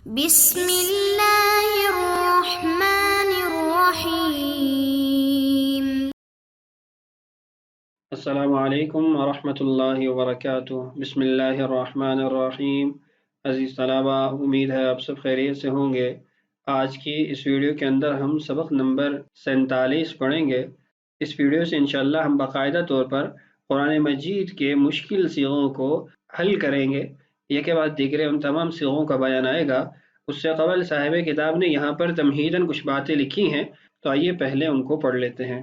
بسم اللہ الرحمن الرحیم۔ السلام علیکم ورحمۃ اللہ وبرکاتہ۔ بسم اللہ الرحمن الرحیم۔ عزیز طلبہ، امید ہے آپ سب خیریت سے ہوں گے۔ آج کی اس ویڈیو کے اندر ہم سبق نمبر 47 پڑھیں گے۔ اس ویڈیو سے انشاءاللہ ہم باقاعدہ طور پر قرآن مجید کے مشکل صیغوں کو حل کریں گے، ایک کے بعد دیگرے ان تمام صیغوں کا بیان آئے گا۔ اس سے قبل صاحب کتاب نے یہاں پر تمہیداً کچھ باتیں لکھی ہیں، تو آئیے پہلے ان کو پڑھ لیتے ہیں۔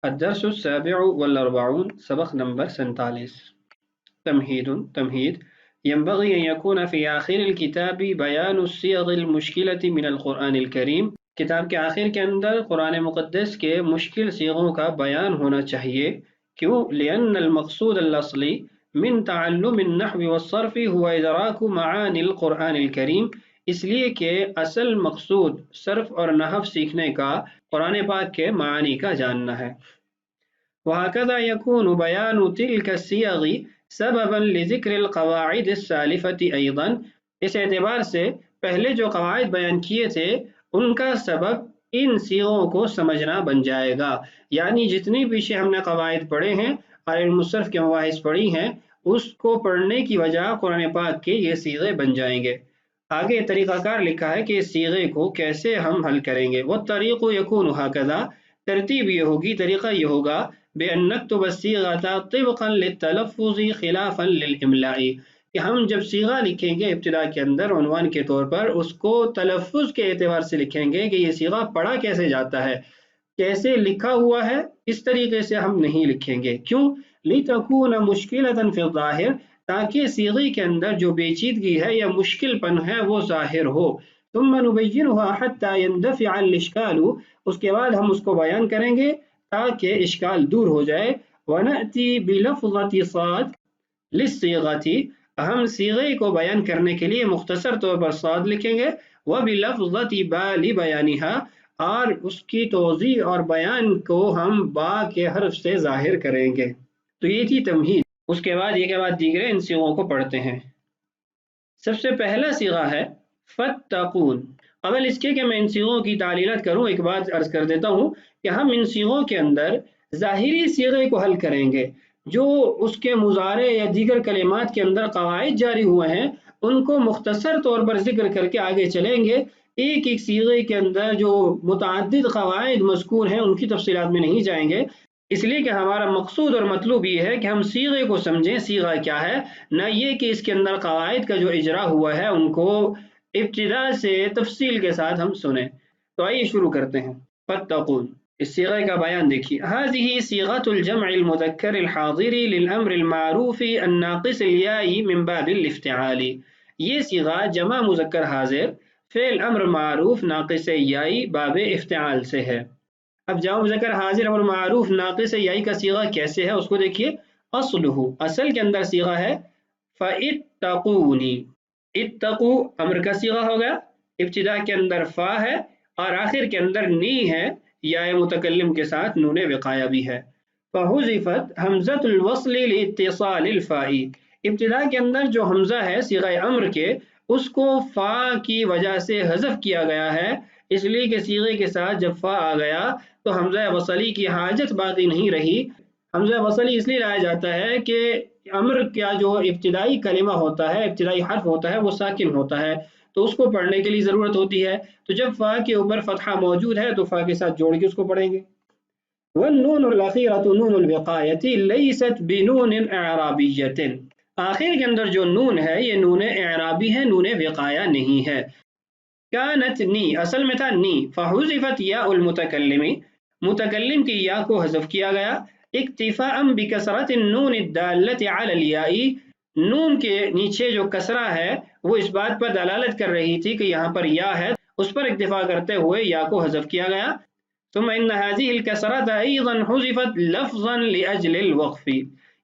الدرس السابع والاربعون، سبق نمبر 47۔ تمہید ينبغي أن يكون في آخر الكتاب بيان الصيغ المشكلة من القرآن الكريم۔ کتاب کے آخر کے اندر قرآن مقدس کے مشکل صیغوں کا بیان ہونا چاہیے۔ کیوں؟ لأن المقصود الأصلی من تعلم النحو والصرف هو إدراك معاني القرآن الكريم، اس لیے کہ اصل مقصود صرف اور نحو سیکھنے کا قرآن پاک کے معانی کا جاننا ہے۔ وهكذا يكون بيان تلك الصيغ سببا لذكر القواعد السالفة أيضا، اس اعتبار سے پہلے جو قواعد بیان کیے تھے ان کا سبب ان صیغوں کو سمجھنا بن جائے گا، یعنی جتنی پیچھے ہم نے قواعد پڑھے ہیں اور علم الصرف کے مباحث پڑھی ہیں اس کو پڑھنے کی وجہ قرآن پاک کے یہ صیغے بن جائیں گے۔ آگے طریقہ کار لکھا ہے کہ اس صیغے کو کیسے ہم حل کریں گے۔ والطریق یکون ہکذا، ترتیب یہ ہوگی، طریقہ یہ ہوگا، بأن نكتب الصيغة طبقا للتلفظ خلافا للإملاء، کہ ہم جب صیغہ لکھیں گے ابتدا کے اندر عنوان کے طور پر اس کو تلفظ کے اعتبار سے لکھیں گے کہ یہ صیغہ پڑھا کیسے جاتا ہے، کیسے لکھا ہوا ہے، اس طریقے سے ہم نہیں لکھیں گے۔ کیوں؟ لتكون مشکلة في الظاہر، تاکہ صیغے کے اندر جو پیچیدگی ہے یا مشکل پن ہے وہ ظاہر ہو۔ ثم نبینها حتى يندفع الاشکال، اس کے بعد ہم اس کو بیان کریں گے تاکہ اشکال دور ہو جائے۔ ونأتی بلفظة صاد للصیغة، ہم صیغے کو بیان کرنے کے لیے مختصر طور پر صاد لکھیں گے۔ وبلفظة با لبیانها، اور اس کی توضیح اور بیان کو ہم با کے حرف سے ظاہر کریں گے۔ تو یہ تھی تمہید۔ اس کے بعد یہ کے بعد دیگرے ان صیغوں کو پڑھتے ہیں۔ سب سے پہلا صیغہ ہے فتقون۔ قبل اس کے کہ میں ان صیغوں کی تعلیلات کروں، ایک بات عرض کر دیتا ہوں کہ ہم ان صیغوں کے اندر ظاہری صیغے کو حل کریں گے، جو اس کے مضارع یا دیگر کلمات کے اندر قواعد جاری ہوئے ہیں ان کو مختصر طور پر ذکر کر کے آگے چلیں گے۔ ایک ایک صیغے کے اندر جو متعدد قواعد مذکور ہیں ان کی تفصیلات میں نہیں جائیں گے، اس لیے کہ ہمارا مقصود اور مطلوب یہ ہے کہ ہم صیغے کو سمجھیں، صیغہ کیا ہے، نہ یہ کہ اس کے اندر قواعد کا جو اجرا ہوا ہے ان کو ابتدا سے تفصیل کے ساتھ ہم سنیں۔ تو آئیے شروع کرتے ہیں۔ فتقون، اس صیغے کا بیان دیکھیے۔ هذه صيغة الجمع المذكر الحاضر للأمر المعروف الناقص الياء من باب الافتعال، یہ صیغہ جمع مذکر حاضر فعل امر معروف ناقص یائی باب افتعال سے ہے۔ اب جمع مذکر حاضر امر معروف ناقص یائی کا صیغہ کیسے ہے اس کو دیکھیے۔ اصلہ، اصل کے اندر صیغہ ہے فَإِتَّقُونِ، اتقو امر کا صیغہ ہو گیا، ابتدا کے اندر فا ہے اور آخر کے اندر نی ہے، یا متکلم کے ساتھ نون وقایہ بھی ہے۔ فَحُذِفَتْ حمزۃ الوصل لاتصال الفاء، ابتدا کے اندر جو حمزہ ہے صیغہ امر کے اس کو فا کی وجہ سے حذف کیا گیا ہے، اس لیے کہ صیغے کے ساتھ جب فا آ گیا تو حمزہ وصلی کی حاجت باقی نہیں رہی۔ حمزہ وصلی اس لیے لایا جاتا ہے کہ امر کا جو ابتدائی کلمہ ہوتا ہے، ابتدائی حرف ہوتا ہے وہ ساکن ہوتا ہے، تو اس کو پڑھنے کے لیے ضرورت ہوتی ہے، تو جب فا کے اوپر فتحہ موجود ہے تو فا کے ساتھ جوڑ کے اس کو پڑھیں گے۔ والنون الأخيرة نون الوقایة ليست بنون اعرابیة، آخر کے اندر جو نون ہے یہ نون اعرابی ہے، نون وقایہ نہیں ہے۔ کانت نی، اصل میں تھا نی، فحذفت یاء المتکلم، متکلم کی یا کو حذف کیا گیا۔ اکتفاء بکسرۃ النون الدالۃ علی الیاء، نون کے نیچے جو کسرہ ہے وہ اس بات پر دلالت کر رہی تھی کہ یہاں پر یا ہے، اس پر اکتفا کرتے ہوئے یا کو حذف کیا گیا۔ ثم ان هذه الكسرۃ ايضا حذفت لفظا لاجل الوقف،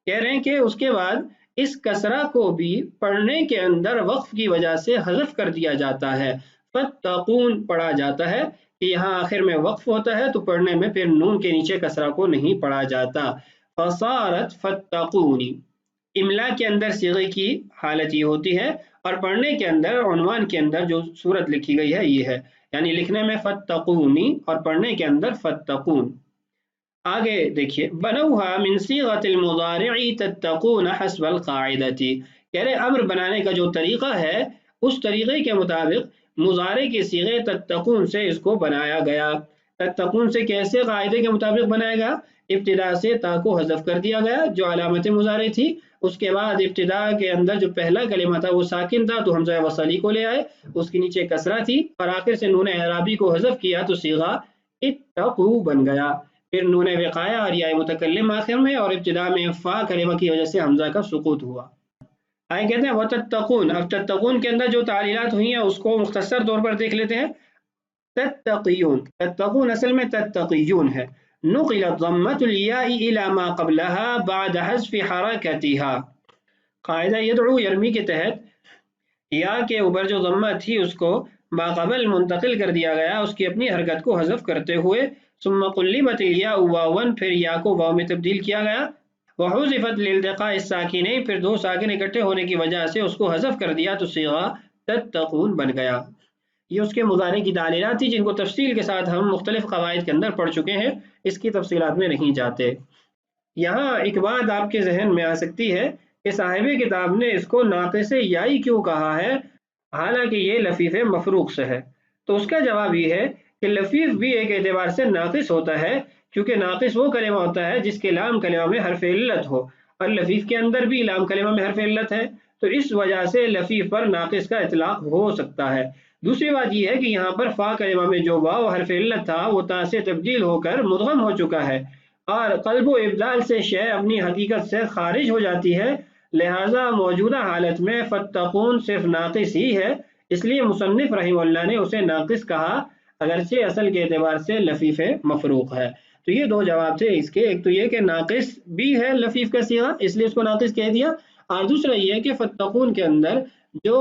کہہ رہے ہیں کہ اس کے بعد اس کسرہ کو بھی پڑھنے کے اندر وقف کی وجہ سے حذف کر دیا جاتا ہے۔ فتقون پڑھا جاتا ہے کہ یہاں آخر میں وقف ہوتا ہے تو پڑھنے میں پھر نون کے نیچے کسرہ کو نہیں پڑھا جاتا۔ فصارت فتقونی، املا کے اندر صیغے کی حالت یہ ہوتی ہے اور پڑھنے کے اندر عنوان کے اندر جو صورت لکھی گئی ہے یہ ہے، یعنی لکھنے میں فتقونی اور پڑھنے کے اندر فتقون۔ آگے دیکھیے، بنوها من صیغۃ المضارع تتقون حسب القاعدۃ، کہہ رہے امر بنانے کا جو طریقہ ہے اس طریقے کے مطابق مضارع کے صیغے تتقون سے اس کو بنایا گیا۔ تتقون سے کیسے قاعدے کے مطابق بنایا گیا؟ ابتدا سے تا کو حذف کر دیا گیا جو علامت مضارع تھی، اس کے بعد ابتدا کے اندر جو پہلا کلمہ تھا وہ ساکن تھا تو حمزہ وصلی کو لے آئے، اس کے نیچے کسرہ تھی، اور آخر سے نون اعرابی کو حذف کیا تو صیغہ اتقو بن گیا۔ پھر نون وقایا اور یا متکلم آخر میں، اور ابتدا میں فا کلمہ کی وجہ سے حمزہ کا سقوط ہوا۔ آئے کہتے ہیں وتتقون، اب تتقون کے اندر جو تعلیلات ہوئی ہیں اس کو مختصر طور پر دیکھ لیتے ہیں۔ تتقیون، تتقون اصل میں تتقیون ہے۔ نقلت ضمۃ الياء الى ما قبلها بعد حذف حرکتها، قاعدہ یدعو یرمی کے تحت یا کے اوپر جو ضمہ تھی اس کو ماقبل منتقل کر دیا گیا اس کی اپنی حرکت کو حذف کرتے ہوئے، ثم قلبت الياء واوا، پھر یا کو واو میں تبدیل کیا گیا، وحذفت لالتقاء الساکنین، پھر دو ساکن اکٹھے ہونے کی وجہ سے اس کو حذف کر دیا تو صیغہ تتقون بن گیا۔ یہ اس کے مضارع کی تعلیلات تھی جن کو تفصیل کے ساتھ ہم مختلف قواعد کے اندر پڑھ چکے ہیں، اس کی تفصیلات میں نہیں جاتے۔ یہاں ایک بات آپ کے ذہن میں آ سکتی ہے کہ صاحب کتاب نے اس کو ناقص یائی کیوں کہا ہے حالانکہ یہ لفیف مفروق سے ہے؟ تو اس کا جواب یہ ہے کہ لفیف بھی ایک اعتبار سے ناقص ہوتا ہے، کیونکہ ناقص وہ کلمہ ہوتا ہے جس کے لام کلمہ میں حرف علت ہو، اور لفیف کے اندر بھی لام کلمہ میں حرف علت ہے، تو اس وجہ سے لفیف پر ناقص کا اطلاق ہو سکتا ہے۔ دوسری بات یہ ہے کہ یہاں پر فا کلمہ میں جو واو حرف علت تھا وہ تا سے تبدیل ہو کر مدغم ہو چکا ہے، اور قلب و ابدال سے شے اپنی حقیقت سے خارج ہو جاتی ہے، لہٰذا موجودہ حالت میں فتقون صرف ناقص ہی ہے، اس لیے مصنف رحمہ اللہ نے اسے ناقص کہا اگرچہ اصل کے اعتبار سے لفیف مفروق ہے۔ تو یہ دو جواب تھے اس کے، ایک تو یہ کہ ناقص بھی ہے لفیف کا صیغہ اس لیے اس کو ناقص کہہ دیا، اور دوسرا یہ کہ فتقون کے اندر جو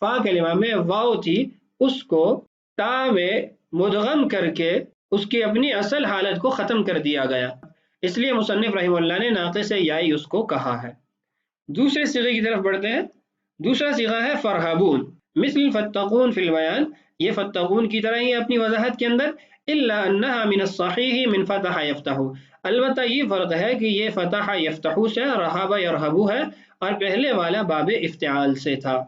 فا کلمہ میں واو تھی اس کو تا میں مدغم کر کے اس کی اپنی اصل حالت کو ختم کر دیا گیا، اس لیے مصنف رحمہ اللہ نے ناقص یائی اس کو کہا ہے۔ دوسرے صیغے کی طرف بڑھتے ہیں۔ دوسرا صیغہ ہے فرحبون، مثل فتقون فی البیان، یہ فتقون کی طرح ہی اپنی وضاحت کے اندر، الا انہا من الصحیح من فتح یفتح، البتہ یہ فرق ہے کہ یہ فتح یفتح سے، رحب یرحب ہے، اور پہلے والا باب افتعال سے تھا۔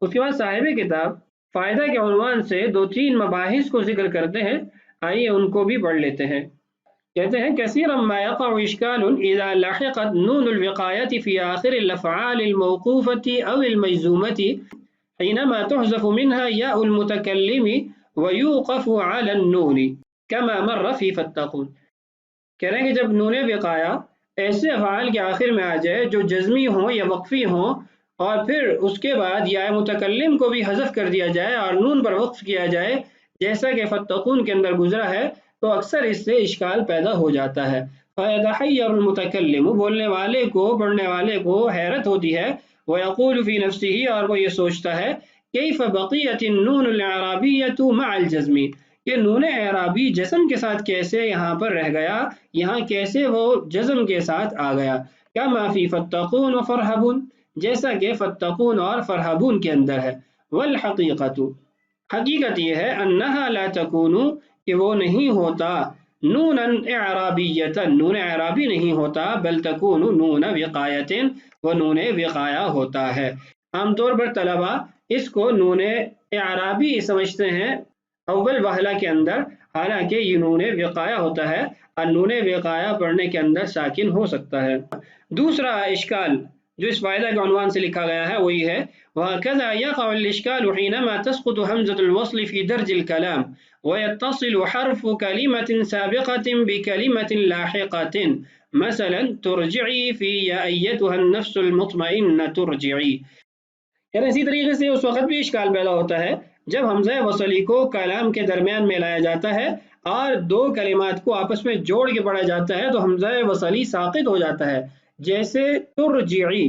اس کے بعد صاحب کتاب فائدہ کے عنوان سے دو تین مباحث کو ذکر کرتے ہیں، آئیے ان کو بھی پڑھ لیتے ہیں۔ کہتے ہیں کثیرا ما یقع اشکال اذا لاحقت نون الوقایت فی آخر الافعال الموقوفۃ او المجزومۃ حینما تحذف منها یاء المتکلم ویوقف علی النون کما مر فی فتقون۔ کہہ رہے ہیں کہ جب نون وقایا ایسے افعال کے آخر میں آ جائے جو جزمی ہوں یا وقفی ہوں، اور پھر اس کے بعد یا متکلم کو بھی حذف کر دیا جائے اور نون پر وقف کیا جائے جیسا کہ فتقون کے اندر گزرا ہے، تو اکثر اس سے اشکال پیدا ہو جاتا ہے۔ فَيَتَحَيَّرُ الْمُتَكَلِّمُ، بولنے والے کو، پڑھنے والے کو حیرت ہوتی ہے، وَيَقُولُ فِي نَفْسِهِ، اور وہ یہ سوچتا ہے كَيْفَ بَقِيَتِ النُّونُ الْإِعْرَابِيَّةُ مَعَ الْجَزْمِ، کہ نون اعرابی جزم کے ساتھ کیسے یہاں پر رہ گیا، یہاں کیسے وہ جزم کے ساتھ آ گیا، كَمَا فِي فَتَّقُونَ وَفَرْحَبُونَ، جیسا کہ فتقون اور فرحبون کے اندر ہے۔ والحقیقت، حقیقت یہ ہے، انہا لا تکون، کہ وہ نہیں ہوتا، نونا اعرابیتا، نون اعرابی نہیں ہوتا، بل تکون نون وقایت، وہ نون وقایا ہوتا ہے۔ عام طور پر طلبہ اس کو نون اعرابی سمجھتے ہیں اول وہلہ کے اندر، حالانکہ یہ نون وقایا ہوتا ہے، اور نون وقایا پڑھنے کے اندر ساکن ہو سکتا ہے۔ دوسرا اشکال جو اس فائدہ کے عنوان سے لکھا گیا ہے وہی ہے وَهَكَذَا يَقَعُ الْإِشْكَالُ حِينَمَا تَسْقُطُ حَمْزَةُ الْوَصْلِ فِي دَرْجِ الْكَلَامِ وَيَتَّصِلُ حَرْفُ كَلِمَةٍ سَابِقَةٍ بِكَلِمَةٍ لَاحِقَةٍ مَثَلًا تُرْجِعِي فِي يَا أَيَّتُهَا النَّفْسُ الْمُطْمَئِنَّةُ تُرْجِعِي۔ یعنی اسی طریقے سے اس وقت بھی اشکال پیدا ہوتا ہے جب حمزہ وصلی کو کلام کے درمیان میں لایا جاتا ہے اور دو کلمات کو آپس میں جوڑ کے پڑھا جاتا ہے تو حمزہ وصلی ساقط ہو جاتا ہے، جیسے ترجعی۔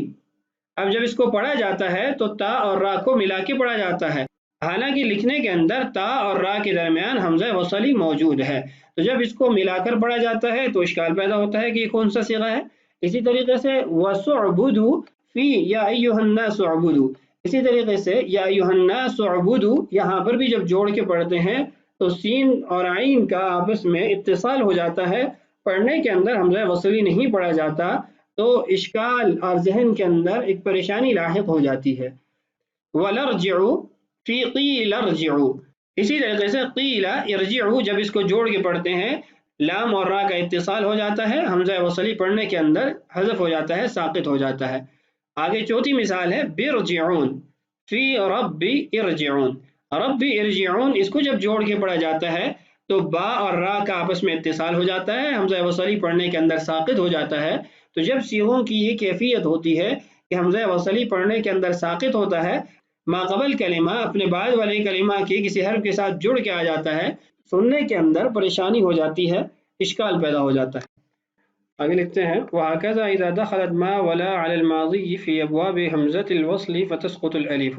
اب جب اس کو پڑھا جاتا ہے تو تا اور را کو ملا کے پڑھا جاتا ہے، حالانکہ لکھنے کے اندر تا اور را کے درمیان حمزہ وصلی موجود ہے، تو جب اس کو ملا کر پڑھا جاتا ہے تو اشکال پیدا ہوتا ہے کہ یہ کون سا صیغہ ہے۔ اسی طریقے سے وَسُعْبُدُوا فِي يَا أَيُّهَا النَّاسُ اعْبُدُوا، اسی طریقے سے یا ایھا اعبدوا، یہاں پر بھی جب جوڑ کے پڑھتے ہیں تو سین اور عین کا آپس میں اتصال ہو جاتا ہے، پڑھنے کے اندر حمزہ وصلی نہیں پڑھا جاتا تو اشکال اور ذہن کے اندر ایک پریشانی لاحق ہو جاتی ہے۔ وَلَرْجِعُوا فی قِیلَ ارْجِعُوا، اسی طریقے سے قیل ارجعوا جب اس کو جوڑ کے پڑھتے ہیں لام اور را کا اتصال ہو جاتا ہے، حمزہ وصلی پڑھنے کے اندر حذف ہو جاتا ہے، ساقط ہو جاتا ہے۔ آگے چوتھی مثال ہے برجعون فی ربی ارجعون، ربی ارجعون اس کو جب جوڑ کے پڑھا جاتا ہے تو با اور را کا آپس میں اتصال ہو جاتا ہے، حمزہ وصلی پڑھنے کے اندر ساقط ہو جاتا ہے۔ تو جب صیغوں کی یہ کیفیت ہوتی ہے کہ حمزہ وصلی پڑھنے کے اندر ساقط ہوتا ہے، ماقبل کلمہ اپنے بعد والے کلمہ کے کسی حرف کے ساتھ جڑ کے آ جاتا ہے، سننے کے اندر پریشانی ہو جاتی ہے، اشکال پیدا ہو جاتا ہے۔ آگے لکھتے ہیں وَهَكَذَا إِذَا دَخَلَتْ مَا وَلَا عَلَى الْمَاضِيِّ فِي أَبْوَابِ حَمْزَةِ الْوَصْلِ فَتَسْقُطُ الْأَلِفُ،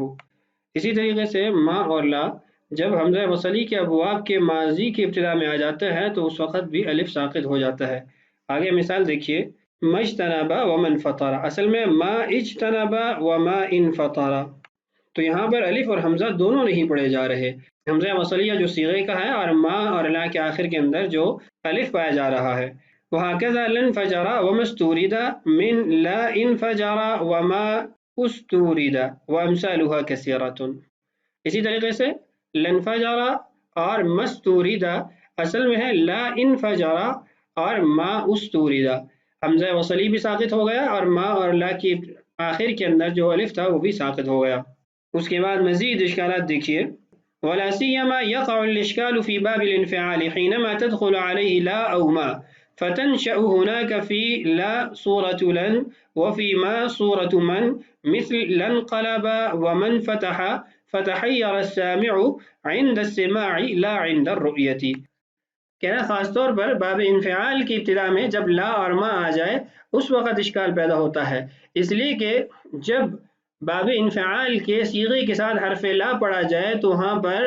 اسی طریقے سے ما اور لا جب حمزہ وصلی کے ابواب کے ماضی کی ابتدا میں آ جاتا ہے تو اس وقت بھی الف ساقط ہو جاتا ہے۔ آگے مثال دیکھیے مَجْتَنَبَ وَمَنْ فَطَرَ، اصل میں ما اجتنب وما ان فطر، تو یہاں پر الف اور حمزہ دونوں نہیں پڑھے جا رہے، حمزہ وصلیہ جو صیغے کا ہے اور ما اور لا کے آخر کے اندر جو الف پایا جا رہا ہے۔ وَهَكَذَا لَنْفَجَرَ وَمَا اسْتُورِدَ مِنْ لَا انْفَجَرَ وَمَا اسْتُورِدَ وَأَمْثَالُهَا كَثِيرَةٌ، اسی طریقے سے لنفجر اور مستورد اصل میں ہے لا انفجر اور ما استورد، حمزہ وصلی بھی ساقط ہو گیا اور ما اور لا کی آخر کے اندر جو الف تھا وہ بھی ساقط ہو گیا۔ اس کے بعد مزید اشکالات دیکھیے وَلَا سِيَّمَا يَقَعُ الْإِشْكَالُ فِي بَابِ الْانْفِعَالِ حِينَمَا تَدْخُلُ عَلَيْهِ لَا أَوْ مَا، فَتَنْشَأُ هُنَاكَ فِي لَا صُورَةُ لَنْ وَفِي مَا صُورَةُ مَنْ مِثْلِ لَنْ قَلَبَ وَمَنْ فَتَحَ فَتَحَيَّرَ السَّامِعُ عِنْدَ السِّمَاعِ لَا عِنْدَ الرُّؤْيَةِ، کہنا خاص طور پر باب انفعال کی ابتدا میں جب لا اور ما آ جائے اس وقت اشکال پیدا ہوتا ہے، اس لیے کہ جب باب انفعال کے صیغے کے ساتھ حرف لا پڑھا جائے تو وہاں پر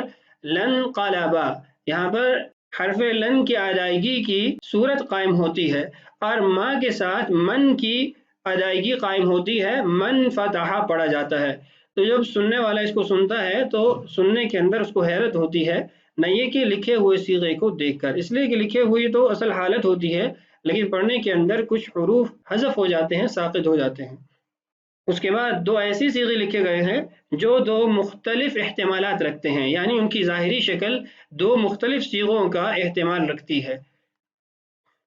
لن قلبا، یہاں پر حرف لن کی ادائیگی کی صورت قائم ہوتی ہے اور ما کے ساتھ من کی ادائیگی قائم ہوتی ہے، من فتح پڑھا جاتا ہے۔ تو جب سننے والا اس کو سنتا ہے تو سننے کے اندر اس کو حیرت ہوتی ہے، نہ یہ کہ لکھے ہوئے صیغے کو دیکھ کر، اس لیے کہ لکھے ہوئے تو اصل حالت ہوتی ہے لیکن پڑھنے کے اندر کچھ حروف حذف ہو جاتے ہیں، ساقط ہو جاتے ہیں۔ اس کے بعد دو ایسی صیغے لکھے گئے ہیں جو دو مختلف احتمالات رکھتے ہیں، یعنی ان کی ظاہری شکل دو مختلف صیغوں کا احتمال رکھتی ہے۔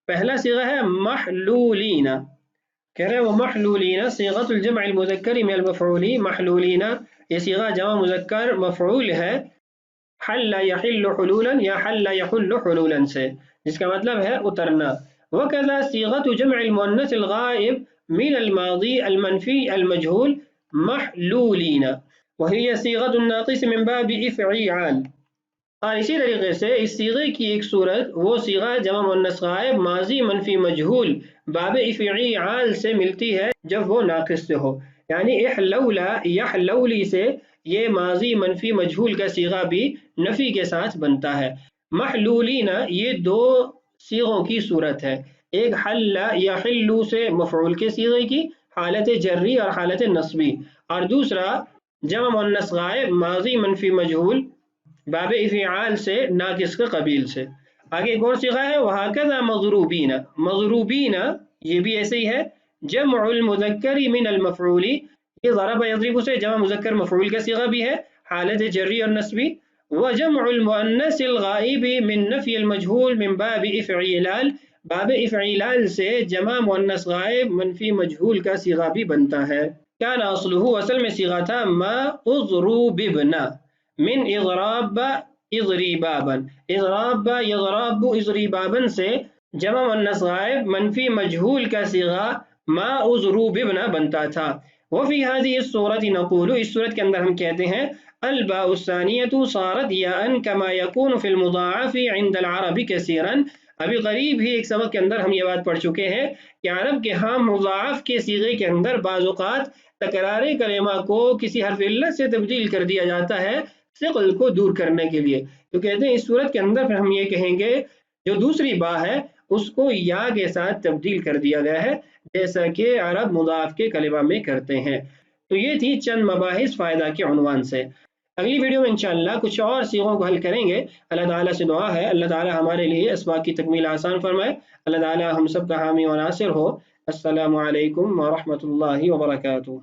پہلا صیغہ ہے محلولین، کہہ رہے وہ محلولین صیغۃ الجمع المذکر من المفعول، محلولین یہ صیغہ جمع مذکر مفعول ہے حل یحل حلولا یا حل یحل حلولا سے، جس کا مطلب ہے اترنا۔ وکذا صیغۃ جمع المؤنث الغائب من الماضی المنفی المجہول محلولین وہی صیغۃ الناقص من باب افعیعال، اور اسی طریقے سے اس صیغے کی ایک صورت وہ صیغہ جمع مؤنث غائب ماضی منفی مجہول باب افعیعال سے ملتی ہے جب وہ ناقص سے ہو، یعنی احلولا یحلولی سے یہ ماضی منفی مجہول کا صیغہ بھی نفی کے ساتھ بنتا ہے۔ محلولین یہ دو صیغوں کی صورت ہے، ایک حل یحل سے مفعول کے صیغے کی حالت جری اور حالت نصبی، اور دوسرا جمع مؤنث غائب ماضی منفی مجہول باب افعال سے ناقص کے قبیل سے۔ آگے ایک اور صیغہ ہے وہکذا مضروبین، مضروبین یہ بھی ایسے ہی ہے جمع المذکر من المفعول، یہ ضرب یضرب سے جمع مذکر مفعول کا صیغہ بھی ہے حالت جری اور نصبی، وجمع المؤنث الغائب من نفی المجہول من باب افعیلال، باب افعیلال سے جمع مؤنث غائب منفی مجہول کا صیغہ بھی بنتا ہے۔ کان اصلہ اصل میں صیغہ تھا ما اضروببنا من اضراب اضریبابا، اضراب یضرب اضریبابا سے جمع مؤنث غائب منفی مجہول کا صیغہ ما اضروببنا بنتا تھا۔ وفی هذه الصورة نقول، اس صورت کے اندر ہم کہتے ہیں الباء الثانیة صارت یاء كما يكون في المضاعف عند العرب كثيرا، ابھی قریب ہی ایک سبق کے اندر ہم یہ بات پڑھ چکے ہیں کہ عرب کے ہاں مضاعف کے صیغے کے اندر بعض اوقات تکرار کلمہ کو کسی حرف علت سے تبدیل کر دیا جاتا ہے ثقل کو دور کرنے کے لیے، تو کہتے ہیں اس صورت کے اندر پھر ہم یہ کہیں گے جو دوسری با ہے اس کو یا کے ساتھ تبدیل کر دیا گیا ہے جیسا کہ عرب مضاعف کے کلمہ میں کرتے ہیں۔ تو یہ تھی چند مباحث فائدہ کے عنوان سے. اگلی ویڈیو میں انشاءاللہ کچھ اور صیغوں کو حل کریں گے. اللہ تعالیٰ سے دعا ہے اللہ تعالیٰ ہمارے لیے اسباق کی تکمیل آسان فرمائے. اللہ تعالیٰ ہم سب کا حامی و ناصر ہو. السلام علیکم ورحمۃ اللہ وبرکاتہ.